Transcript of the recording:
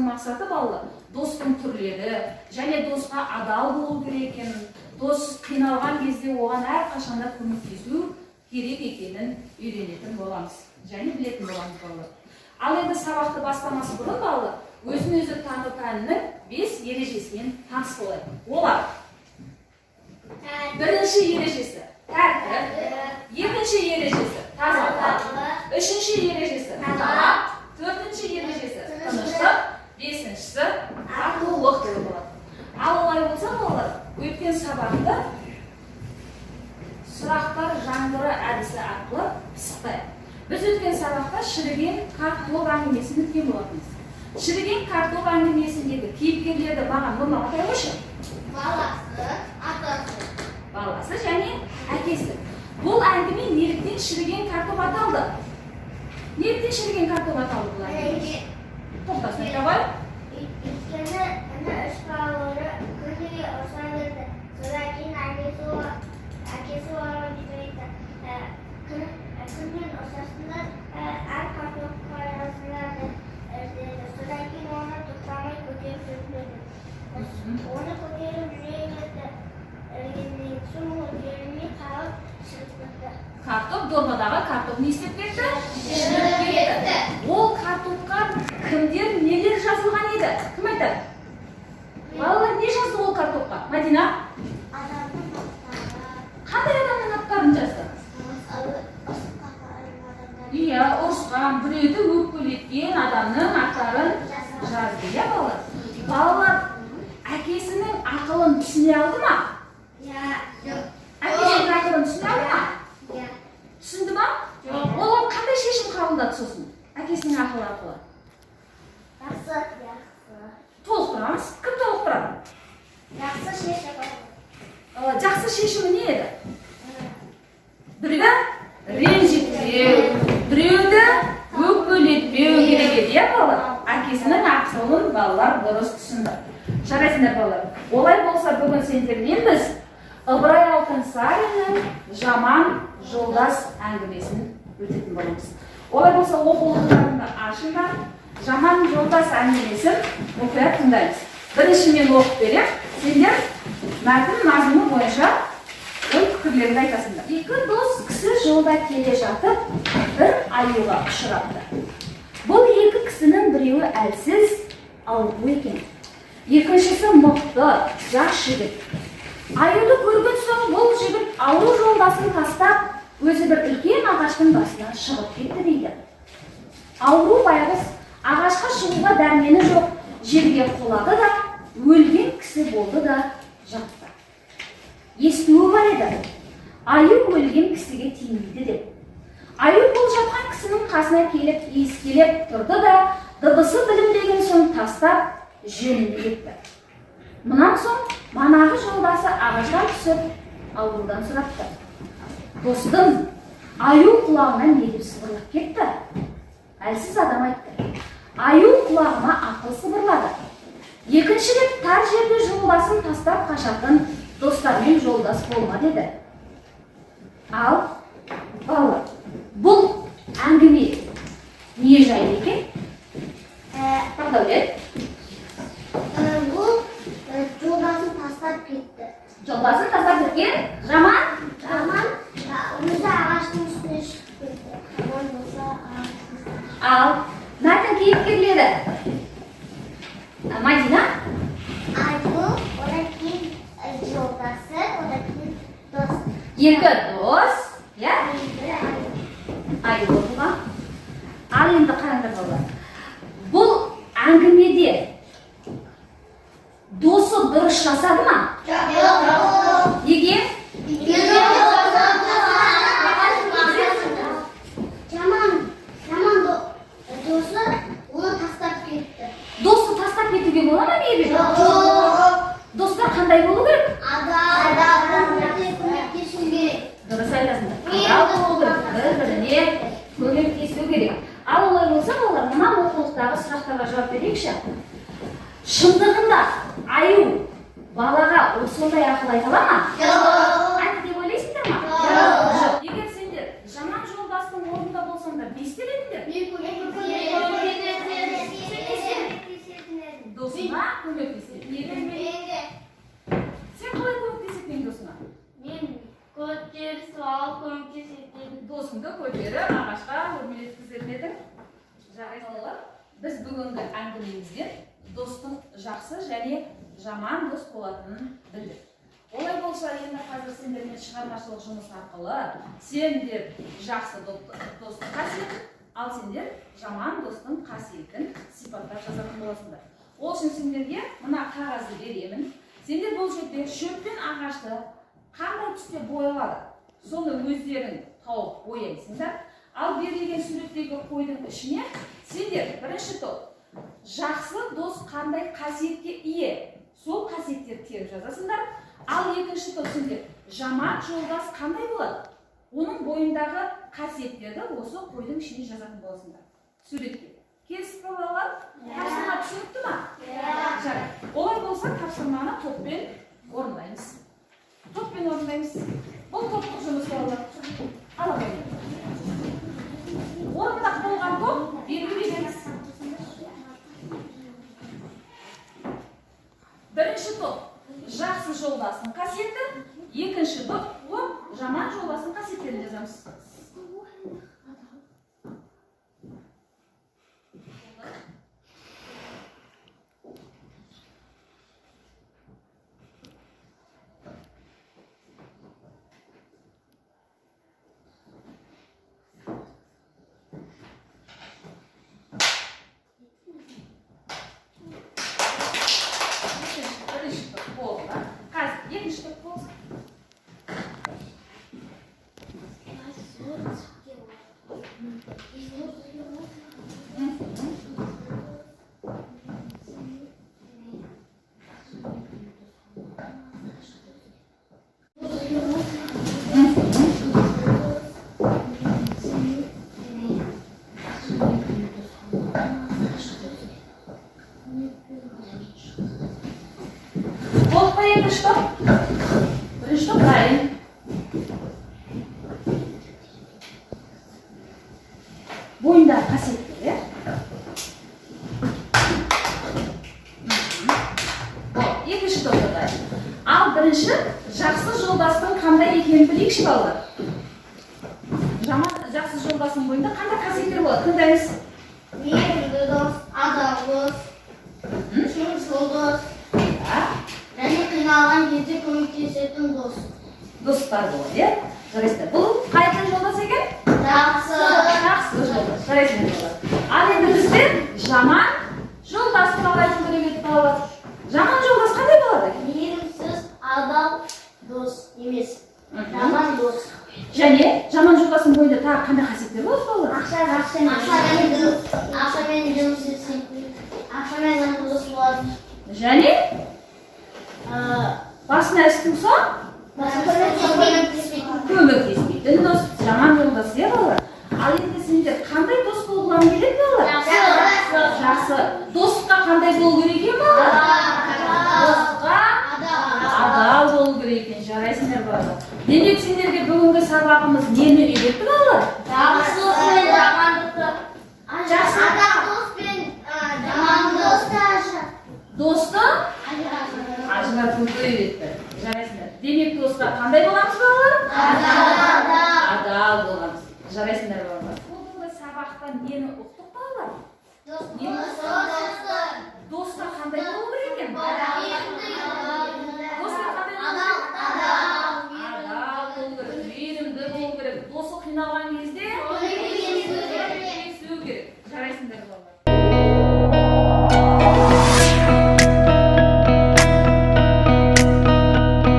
мақсаты балалар достың түрлері және досқа адал болу керек екенін, дос қиналған кезде оған әрқашанда көмектесу керек екенін үйренетін боламыз және білетін боламыз балалар. Ал енді сабақты бастамас бұрын балалар өзін-өзі тану пәнінің 5 ережесімен таныс болайық. Олар: бірінші ережесі тәртіп, екінші ережесі тазалық, үшінші ережесі талап, төртінші ережесі тыныштық, бесіншісі ақылдылық деп болады. Ал олай болса балалар, өткен сабақты сұрақтар жаңғыры әдісі арқылы пысықтайық. Біз өткен сабақта шіріген картоп әңгімесін өткен болатынбыз. Шіріген картоп әңгімесіндегі кейіпкерлерді маған нұрлан атай қойшы. Баласы, атасы. Баласы және әкесі. Бұл әңгіме неліктен шіріген картоп аталды? Неліктен шіріген картоп аталды бұл әңгіме? Тоқтасын айта қой. Өйткені үш балалары күніге ұрса берді. Содан кейін әкесі оларға бүйтіп айтты. Күнмен ұрсасыңдар, әр картопқа жазылады деді. Содан кейін оны тоқтамай көтеріп жүрмеді. Оны көтеріп жүргеннен соң ол жеріне қалып шығып кетті. Картоп дорбадағы картоп не істеп кетті? Шіріп кетті. Ол картопқа кімдер нелер жазылған еді? Кім айтады? Балалар не жазды ол картопқа? Мадина? Адамның аттары. Қандай адамның аттарын жазды? Иә, ұрысқан, біреуді өкпелеткен адамның аттарын жазды. Иә, балалар? Балалар әкесінің ақылын түсіне алды ма? Жоқ. Әкесінің ақылын түсіне алды ма? Түсінді ма? Ол қандай шешім қабылдады сосын? Әкесінің ақылы арқылы. Жақсы. Толықтырамыз. Кім толықтырады? Жақсы шешім. Жақсы шешімі не еді? Біреуді ренжітпеу, біреуді өкпелетпеу керек еді, иә балалар? Әкесінің ақылын балалар дұрыс түсінді. Жарайсыңдар балалар. Олай болса бүгін сендермен біз Ыбырай Алтынсариннің жаман жолдас әңгімесін өтетін боламыз. Олай болса оқулықтарыңды ашыңдар, жаман жолдас әңгімесін мұқият тыңдаймыз. Бірінші мен оқып берем, сендер мәтін мазмұны бойынша ой пікірлеріңді айтасыңдар. Екі дос кісі жолда келе жатып, бір аюға ұшырапты. Бұл екі кісінің біреуі әлсіз, ауру екен. Екіншісі мықты, жас жігіт. Аюды көрген соң бұл жігіт ауру жолдасын тастап, өзі бір үлкен ағаштың басына шығып кетті дейді. Ауру байғұс ағашқа шығуға дәрмені жоқ, жерге құлады да, өлген кісі болды да жатты. Естуі бар еді, аю өлген кісіге тимейді деп. Аю бұл жатқан кісінің қасына келіп, иіскелеп тұрды да, дыбысы білінбеген соң тастап, жөніне кетті. Мұнан соң манағы жолдасы ағашқа түсіп, аурудан сұрапты. Достым, аю құлағына не деп сыбырлап кетті? Әлсіз адам айтты. Аю құлағыма ақыл сыбырлады. Екінші рет тар жерде жолдасын тастап қашатын достармен жолдас болма деді. Ал, балалар, бұл әңгіме не жайлы екен? Бақдәулет? Бұл жолдасын тастап кетті. Жолдасын тастап кеткен? Жаман? Өзі ағаштың үстіне шығып кетті. Жаман болса ағаштың. Ал, мәтін кейіпкерлері? Мадина? Аю, одан кейін жолдасы, одан кейін дос. Екі дос, иә? Аю болған. Ал енді қараңдар балалар. Бұл әңгімеде досы дұрыс жасады ма? Жоқ. Неге? Жаман досы оны тастап кетті. Досты тастап кетуге бола ма бейбіт? Жоқ. Достар қандай болу керек? Адам көмектесу керек. Дұрыс айтасыңдар. Адал болу керек, бір-біріне көмектесу керек. Ал олай болса олар мына оқулықтағы сұрақтарға жауап берейікші. Шындығында аю балаға сондай ақыл айта ала ма? Жоқ. Айтты деп ойлайсыңдар ма? Жоқ. Егер сендер жаман жолдастың орнында болсаңдар, не істер едіңдер? досыңа көмектеседі. Менге. Сен қалай көмектесетін досыңа? Мен көтеріп алып көмектесетін. Досыңды көтеріп ағашқа өрмелеткізетін едің. Жарайды. Біз бүгінгі әңгімемізден достың жақсы және жаман дос болатынын білдік. Олай болса, енді қазір сендермен шығармашылық жұмыс арқылы сендер жақсы достың қасиетін, ал сендер жаман достың қасиетін сипаттап жазатын боласыңдар. Ол үшін сендерге мына қағазды беремін. Сендер бұл жерде шөп пен ағашты қандай түсте боялады, соны өздерің тауып бояйсыңдар. Ал берілген суреттегі қойдың ішіне сендер бірінші топ жақсы дос қандай қасиетке ие, сол қасиеттерді теріп жазасыңдар. Ал екінші топ сендер жаман жолдас қандай болады, оның бойындағы қасиеттерді осы қойдың ішіне жазатын боласыңдар. Суретке. Келісіп пе балалар? Тапсырма түсінікті ма? Жарайды. Олай болса тапсырманы топпен орындаймыз. Топпен орындаймыз. Бұл топтық жұмыс балалар. Ала қойыңыз. Орындақ болған топ белгі береміз. Бірінші топ жақсы жолдастың қасиеті, екінші топ жаман жолдастың қасиеттерін жазамыз. Бірінші топ дайын. Бойындағы қасиеттер, екінші топ дайын. Ал бірінші жақсы жолдастың қандай екенін білейікші балалар. Жақсы жолдастың бойында қандай қасиеттер болады? Тыңдаймыз. Мейірімді дос, адал дос, шыншыл дос. Және қиналған кезде көмектесетін дос. Достар болады, жарайсыздар. Бұл қайсың жолдас екен? Жақсы. Жақсы жолдас, жарайсыздар балалар. Ал енді біздер жаман жолдас туралы айту керек еді балалар. Жаман жолдас қандай болады? Мейірімсіз, адал дос емес. Жаман дос. Және жаман жолдастың бойында тағы қандай қасиеттер болады балалар? Ақшамен жұмыс етсең, ақшамен дос болады. Және басына іс туса, көмектеспейтін дос, жаман жолдас, иә балалар? Ал енді сендер қандай дос болғыларың келеді балалар? Жақсы. Достыққа қандай болу керек екен балалар? Достыққа адал болу керек екен, жарайсыңдар балалар. Демек сендерге бүгінгі сабағымыз нені үйретті балалар? Жақсылық пен жамандықты. Адал дос пен жаман досты. Досты ажыратуды үйретті. Жарайсыңдар. Демек достыққа қандай боламыз балалар? Адал боламыз. Жарайсыңдар балалар. Бүгінгі сабақтан нені ұқтық балалар? Достық